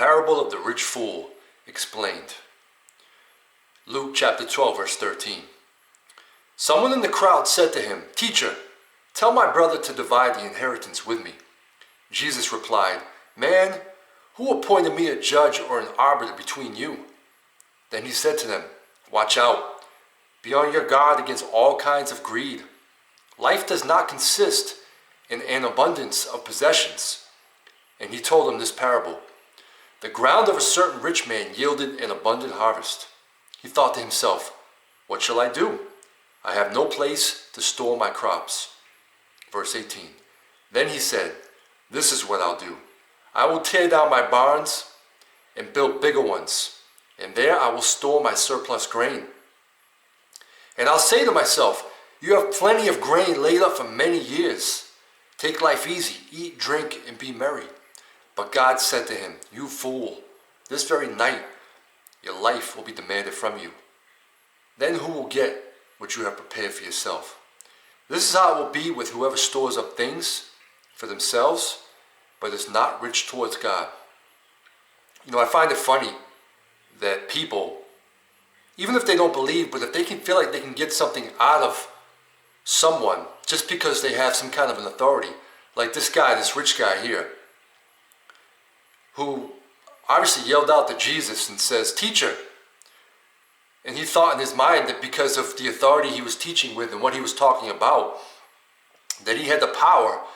parable of the rich fool explained. Luke chapter 12, verse 13. Someone in the crowd said to him, "Teacher, tell my brother to divide the inheritance with me." Jesus replied, "Man, who appointed me a judge or an arbiter between you?" Then he said to them, "Watch out. Be on your guard against all kinds of greed. Life does not consist in an abundance of possessions." And he told them this parable. The ground of a certain rich man yielded an abundant harvest. He thought to himself, "What shall I do? I have no place to store my crops." Verse 18. Then he said, "This is what I'll do. I will tear down my barns and build bigger ones, and there I will store my surplus grain. And I'll say to myself, you have plenty of grain laid up for many years. Take life easy, eat, drink, and be merry." But God said to him, "You fool, this very night your life will be demanded from you. Then who will get what you have prepared for yourself? This is how it will be with whoever stores up things for themselves, but is not rich towards God." I find it funny that people, even if they don't believe, but if they can feel like they can get something out of someone just because they have some kind of an authority, like this guy, this rich guy here, who obviously yelled out to Jesus and says, "Teacher." And he thought in his mind that because of the authority he was teaching with and what he was talking about, that he had the power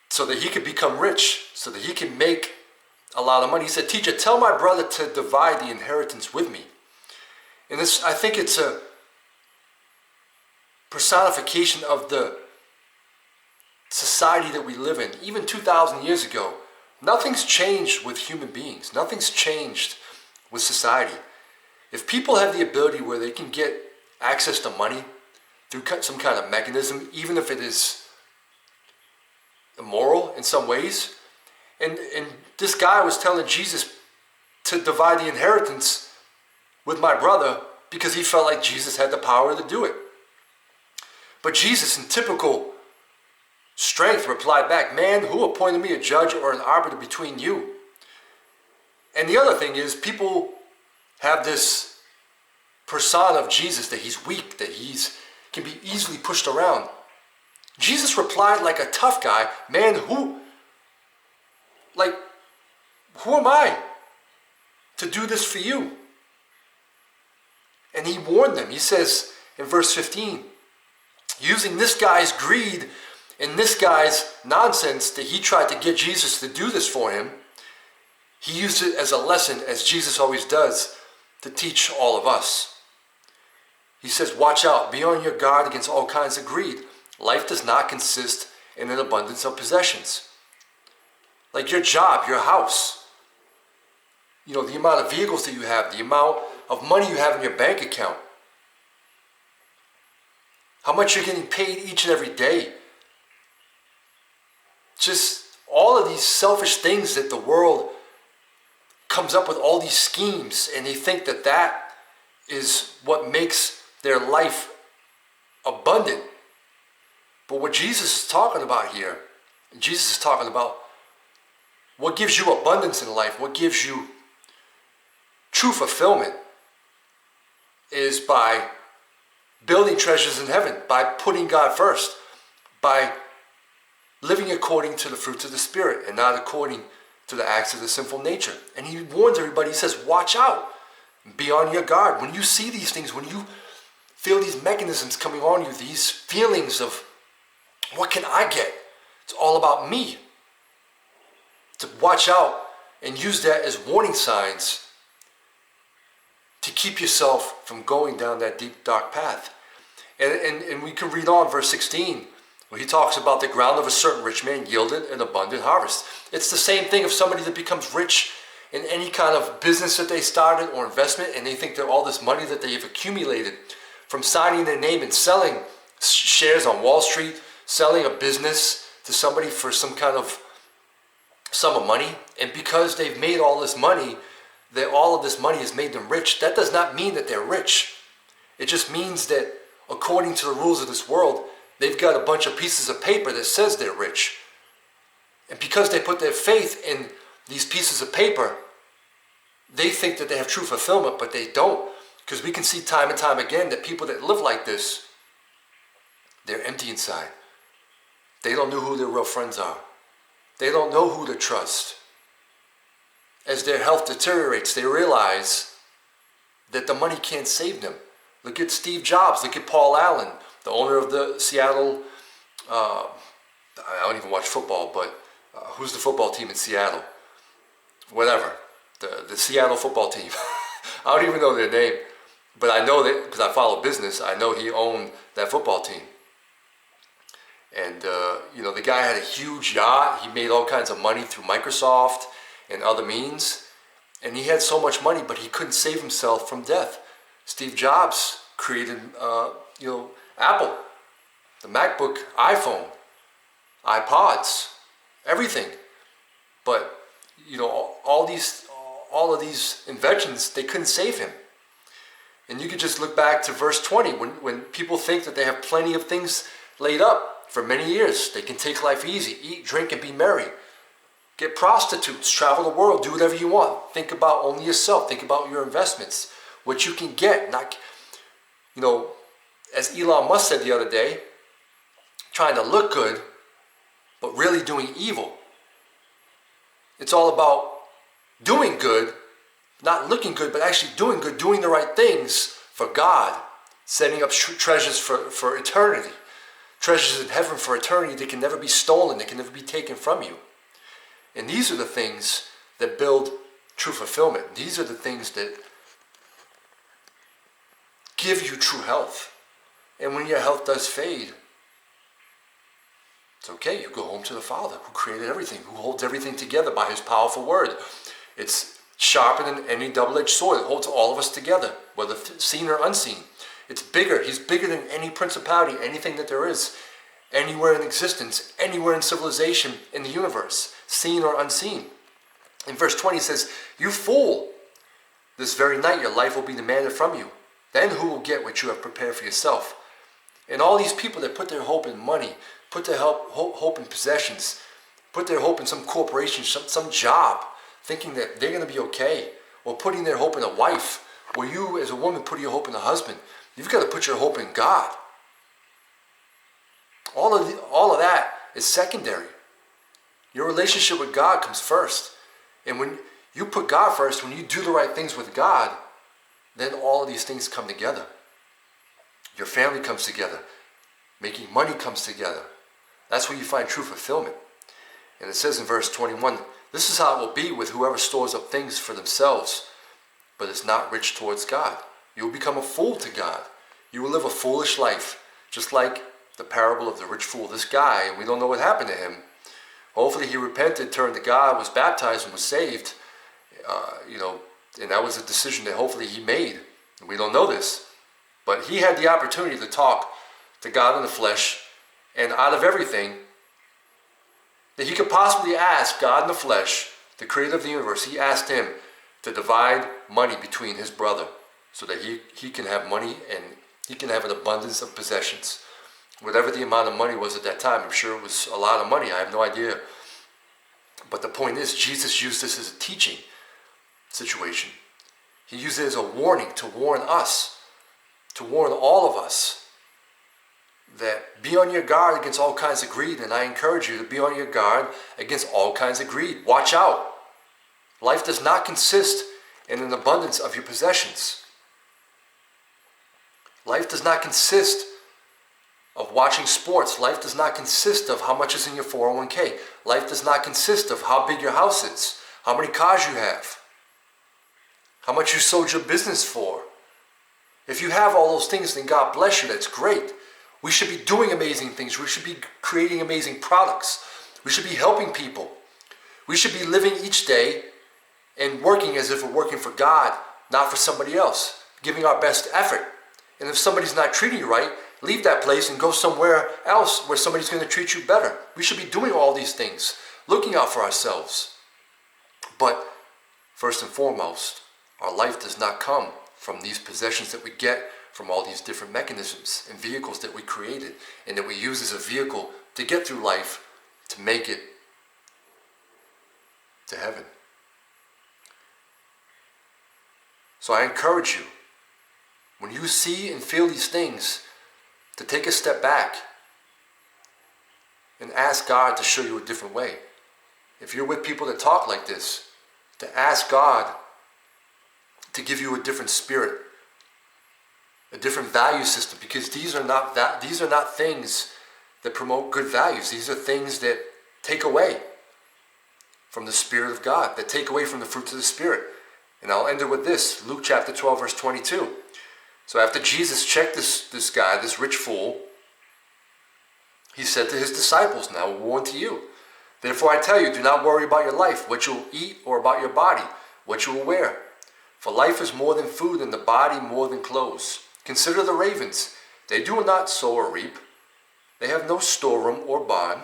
so that he could become rich, so that he can make a lot of money. He said, "Teacher, tell my brother to divide the inheritance with me." And this, I think it's a personification of the society that we live in. Even 2,000 years ago, nothing's changed with human beings. Nothing's changed with society. If people have the ability where they can get access to money through some kind of mechanism, even if it is immoral in some ways, and this guy was telling Jesus to divide the inheritance with my brother because he felt like Jesus had the power to do it. But Jesus, in typical strength, replied back, "Man, who appointed me a judge or an arbiter between you?" And the other thing is, people have this persona of Jesus that he's weak, that can be easily pushed around. Jesus replied like a tough guy, "Man, who am I to do this for you?" And he warned them. He says in verse 15, using this guy's greed and this guy's nonsense that he tried to get Jesus to do this for him, he used it as a lesson, as Jesus always does, to teach all of us. He says, "Watch out, be on your guard against all kinds of greed. Life does not consist in an abundance of possessions." Like your job, your house, the amount of vehicles that you have, the amount of money you have in your bank account, how much you're getting paid each and every day. Just all of these selfish things that the world comes up with, all these schemes, and they think that that is what makes their life abundant. But what Jesus is talking about here, Jesus is talking about what gives you abundance in life, what gives you true fulfillment, is by building treasures in heaven, by putting God first, by living according to the fruits of the Spirit and not according to the acts of the sinful nature. And he warns everybody, he says, watch out, be on your guard. When you see these things, when you feel these mechanisms coming on you, these feelings of, what can I get? It's all about me. To watch out and use that as warning signs to keep yourself from going down that deep, dark path. And we can read on verse 16, where he talks about the ground of a certain rich man yielded an abundant harvest. It's the same thing of somebody that becomes rich in any kind of business that they started or investment, and they think that all this money that they've accumulated from signing their name and selling shares on Wall Street, selling a business to somebody for some kind of sum of money, and because they've made all this money, that all of this money has made them rich. That does not mean that they're rich. It just means that according to the rules of this world, they've got a bunch of pieces of paper that says they're rich. And because they put their faith in these pieces of paper, they think that they have true fulfillment, but they don't. Because we can see time and time again that people that live like this, they're empty inside. They don't know who their real friends are. They don't know who to trust. As their health deteriorates, they realize that the money can't save them. Look at Steve Jobs. Look at Paul Allen, the owner of the Seattle, I don't even watch football, but who's the football team in Seattle? Whatever. The Seattle football team. I don't even know their name. But I know that because I follow business, I know he owned that football team. And, the guy had a huge yacht. He made all kinds of money through Microsoft and other means. And he had so much money, but he couldn't save himself from death. Steve Jobs created, Apple, the MacBook, iPhone, iPods, everything. But, all of these inventions, they couldn't save him. And you could just look back to verse 20, when people think that they have plenty of things laid up for many years. They can take life easy, eat, drink, and be merry. Get prostitutes, travel the world, do whatever you want. Think about only yourself. Think about your investments, what you can get. Not, as Elon Musk said the other day, trying to look good, but really doing evil. It's all about doing good, not looking good, but actually doing good, doing the right things for God, setting up treasures for eternity, treasures in heaven for eternity that can never be stolen, that can never be taken from you. And these are the things that build true fulfillment. These are the things that give you true health. And when your health does fade, it's okay. You go home to the Father who created everything, who holds everything together by his powerful word. It's sharper than any double-edged sword. It holds all of us together, whether seen or unseen. It's bigger. He's bigger than any principality, anything that there is, anywhere in existence, anywhere in civilization in the universe, seen or unseen. In verse 20 it says, "You fool, this very night your life will be demanded from you. Then who will get what you have prepared for yourself?" And all these people that put their hope in money, put their hope in possessions, put their hope in some corporation, some job, thinking that they're going to be okay, or putting their hope in a wife, or you as a woman put your hope in a husband. You've got to put your hope in God. All of that is secondary. Your relationship with God comes first. And when you put God first, when you do the right things with God, then all of these things come together. Your family comes together. Making money comes together. That's where you find true fulfillment. And it says in verse 21, "This is how it will be with whoever stores up things for themselves, but is not rich towards God. You will become a fool to God. You will live a foolish life," just like the parable of the rich fool. This guy, and we don't know what happened to him. Hopefully he repented, turned to God, was baptized, and was saved. And that was a decision that hopefully he made. And we don't know this. But he had the opportunity to talk to God in the flesh, and out of everything that he could possibly ask God in the flesh, the creator of the universe, he asked him to divide money between his brother so that he can have money and he can have an abundance of possessions. Whatever the amount of money was at that time, I'm sure it was a lot of money. I have no idea. But the point is, Jesus used this as a teaching situation. He used it as a warning to warn us, to warn all of us, that be on your guard against all kinds of greed. And I encourage you to be on your guard against all kinds of greed. Watch out. Life does not consist in an abundance of your possessions. Life does not consist of watching sports. Life does not consist of how much is in your 401k. Life does not consist of how big your house is, how many cars you have, how much you sold your business for. If you have all those things, then God bless you. That's great. We should be doing amazing things. We should be creating amazing products. We should be helping people. We should be living each day and working as if we're working for God, not for somebody else, giving our best effort. And if somebody's not treating you right, leave that place and go somewhere else where somebody's going to treat you better. We should be doing all these things, looking out for ourselves. But first and foremost, our life does not come from these possessions that we get from all these different mechanisms and vehicles that we created and that we use as a vehicle to get through life, to make it to heaven. So I encourage you, when you see and feel these things, to take a step back and ask God to show you a different way. If you're with people that talk like this, to ask God to give you a different spirit, a different value system, because these are not things that promote good values. These are things that take away from the Spirit of God, that take away from the fruits of the Spirit. And I'll end it with this, Luke chapter 12, verse 22. So after Jesus checked this guy, this rich fool, he said to his disciples, now a warning to you. Therefore I tell you, do not worry about your life, what you will eat, or about your body, what you will wear. For life is more than food, and the body more than clothes. Consider the ravens. They do not sow or reap. They have no storeroom or barn,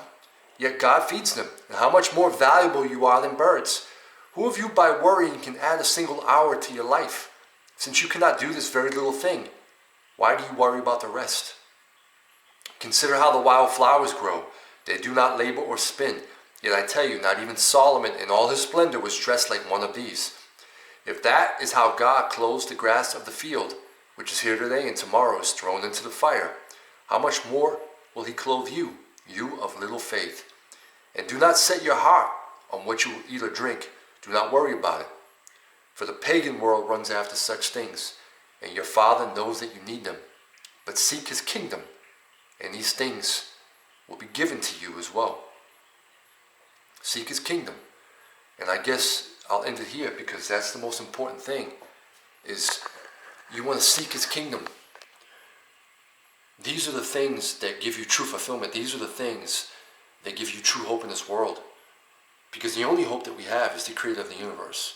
yet God feeds them. And how much more valuable you are than birds. Who of you by worrying can add a single hour to your life? Since you cannot do this very little thing, why do you worry about the rest? Consider how the wild flowers grow. They do not labor or spin. Yet I tell you, not even Solomon in all his splendor was dressed like one of these. If that is how God clothes the grass of the field, which is here today and tomorrow is thrown into the fire, how much more will he clothe you, you of little faith? And do not set your heart on what you will eat or drink. Do not worry about it. For the pagan world runs after such things, and your Father knows that you need them. But seek his kingdom, and these things will be given to you as well. Seek his kingdom. And I guess I'll end it here, because that's the most important thing, is you want to seek his kingdom. These are the things that give you true fulfillment. These are the things that give you true hope in this world. Because the only hope that we have is the creator of the universe,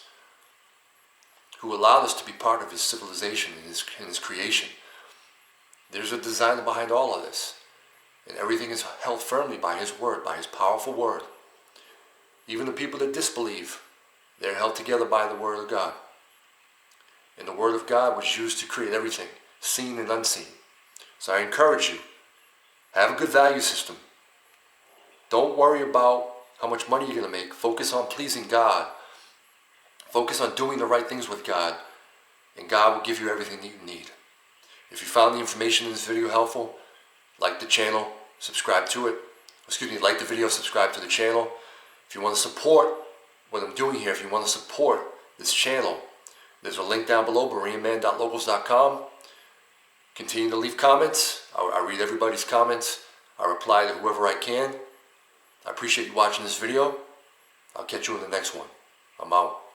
who allowed us to be part of his civilization and his creation. There's a designer behind all of this. And everything is held firmly by his word, by his powerful word. Even the people that disbelieve, they're held together by the word of God. And the word of God was used to create everything, seen and unseen. So I encourage you, have a good value system. Don't worry about how much money you're going to make. Focus on pleasing God. Focus on doing the right things with God, and God will give you everything that you need. If you found the information in this video helpful, like the channel, subscribe to it. Like the video, subscribe to the channel. If you want to support what I'm doing here, if you want to support this channel, there's a link down below, bereanman.locals.com. Continue to leave comments. I read everybody's comments. I reply to whoever I can. I appreciate you watching this video. I'll catch you in the next one. I'm out.